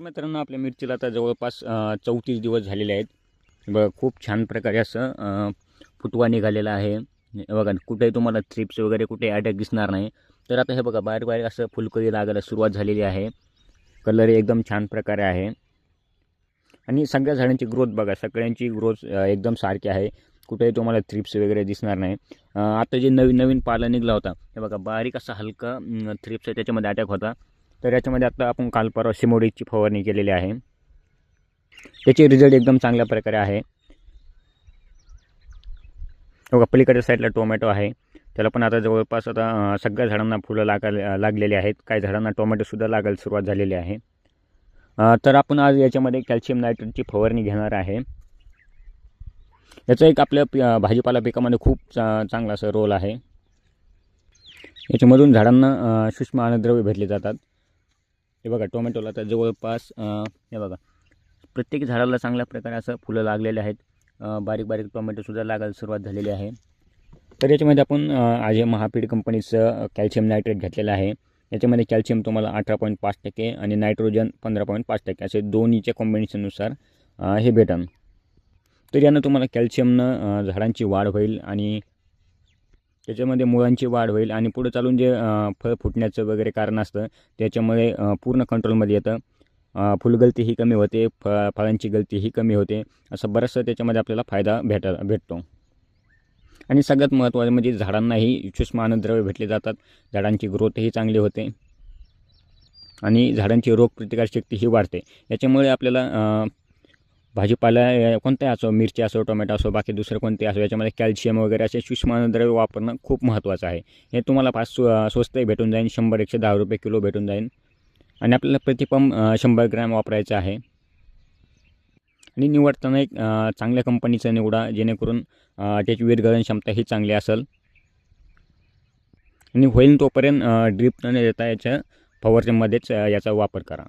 मित्रांनो, आपल्या मिरचीला आता जवळपास 34 दिवस झालेले आहेत. बघा, खूप छान प्रकारे असं फुटवा निघालेला आहे. हे बघा, कुठेही तुम्हाला थ्रिप्स वगैरे कुठे अटॅक दिसणार नाही. तर आता हे बघा, बारीक बारीक असं फुलकळी लागायला सुरुवात झालेली आहे. कलर एकदम छान प्रकारे आहे आणि सगळ्या झाडांची ग्रोथ बघा, सगळ्यांची ग्रोथ एकदम सारखी आहे. कुठेही तुम्हाला थ्रिप्स वगैरे दिसणार नाही. आता जे नवीन नवीन पाला निघला होता, हे बघा, बारीक असा हलका थ्रिप्स त्याच्यामध्ये अटॅक होता. तर याच्यामध्ये आता आपण काल परवा सिमोडिकची फवारणी केलेली आहे. त्याचे रिझल्ट एकदम चांगल्या प्रकारे आहे. बघा, पलीकडच्या साईडला टोमॅटो आहे, त्याला पण आता जवळपास आता सगळ्या झाडांना फुलं लागलेली आहेत. काही झाडांना टोमॅटोसुद्धा लागायला सुरुवात झालेली आहे. तर आपण आज याच्यामध्ये कॅल्शियम नायट्रेटची फवारणी घेणार आहे. याचा एक आपल्या भाजीपाला पिकामध्ये खूप चांगला असा रोल आहे. याच्यामधून झाडांना सूक्ष्म अन्नद्रव्य भेटले जातात. हे बघा, टोमॅटोला तर जवळपास हे बघा, प्रत्येक झाडाला चांगल्या प्रकारे असं फुलं लागलेले आहेत. बारीक बारीक टोमॅटोसुद्धा लागायला सुरुवात झालेली आहे. तर याच्यामध्ये आपण आज महापीड कंपनीचं कॅल्शियम नायट्रेट घेतलेलं आहे. याच्यामध्ये कॅल्शियम तुम्हाला 18.5% आणि नायट्रोजन 15.5% असे दोन्हीच्या कॉम्बिनेशननुसार हे भेटेल. तर यानं तुम्हाला कॅल्शियमनं झाडांची वाढ होईल आणि त्याच्यामध्ये मुळांची वाढ होईल आणि पुढे चालून जे फळ फुटण्याचं वगैरे कारण असतं त्याच्यामुळे पूर्ण कंट्रोलमध्ये येतं. फुलगळती ही कमी होते, फळांची गळती ही कमी होते. असं बरंचसं त्याच्यामध्ये आपल्याला फायदा भेटतो. आणि सगळ्यात महत्त्वाचं म्हणजे झाडांनाही सूक्ष्म अन्नद्रव्य भेटले जातात. झाडांची ग्रोथही चांगली होते आणि झाडांची रोगप्रतिकारशक्ती ही वाढते. याच्यामुळे आपल्याला भाजीपाला कोणताही असो, मिरची असो, टोमॅटो असो, बाकी दुसरं कोणते असो, याच्यामध्ये कॅल्शियम वगैरे असे सूक्ष्म अन्नद्रव्य वापरणं खूप महत्त्वाचं आहे. हे तुम्हाला फार स्वस्तही भेटून जाईल. 100-110 रुपये किलो भेटून जाईल आणि आपल्याला प्रतिपंप 100 ग्रॅम वापरायचं आहे. आणि निवडताना एक चांगल्या कंपनीचं निवडा, जेणेकरून त्याची विरघळण क्षमता ही चांगली असेल. आणि होईल तोपर्यंत ड्रिप न देता याच्या फवारणीमध्येच याचा वापर करा.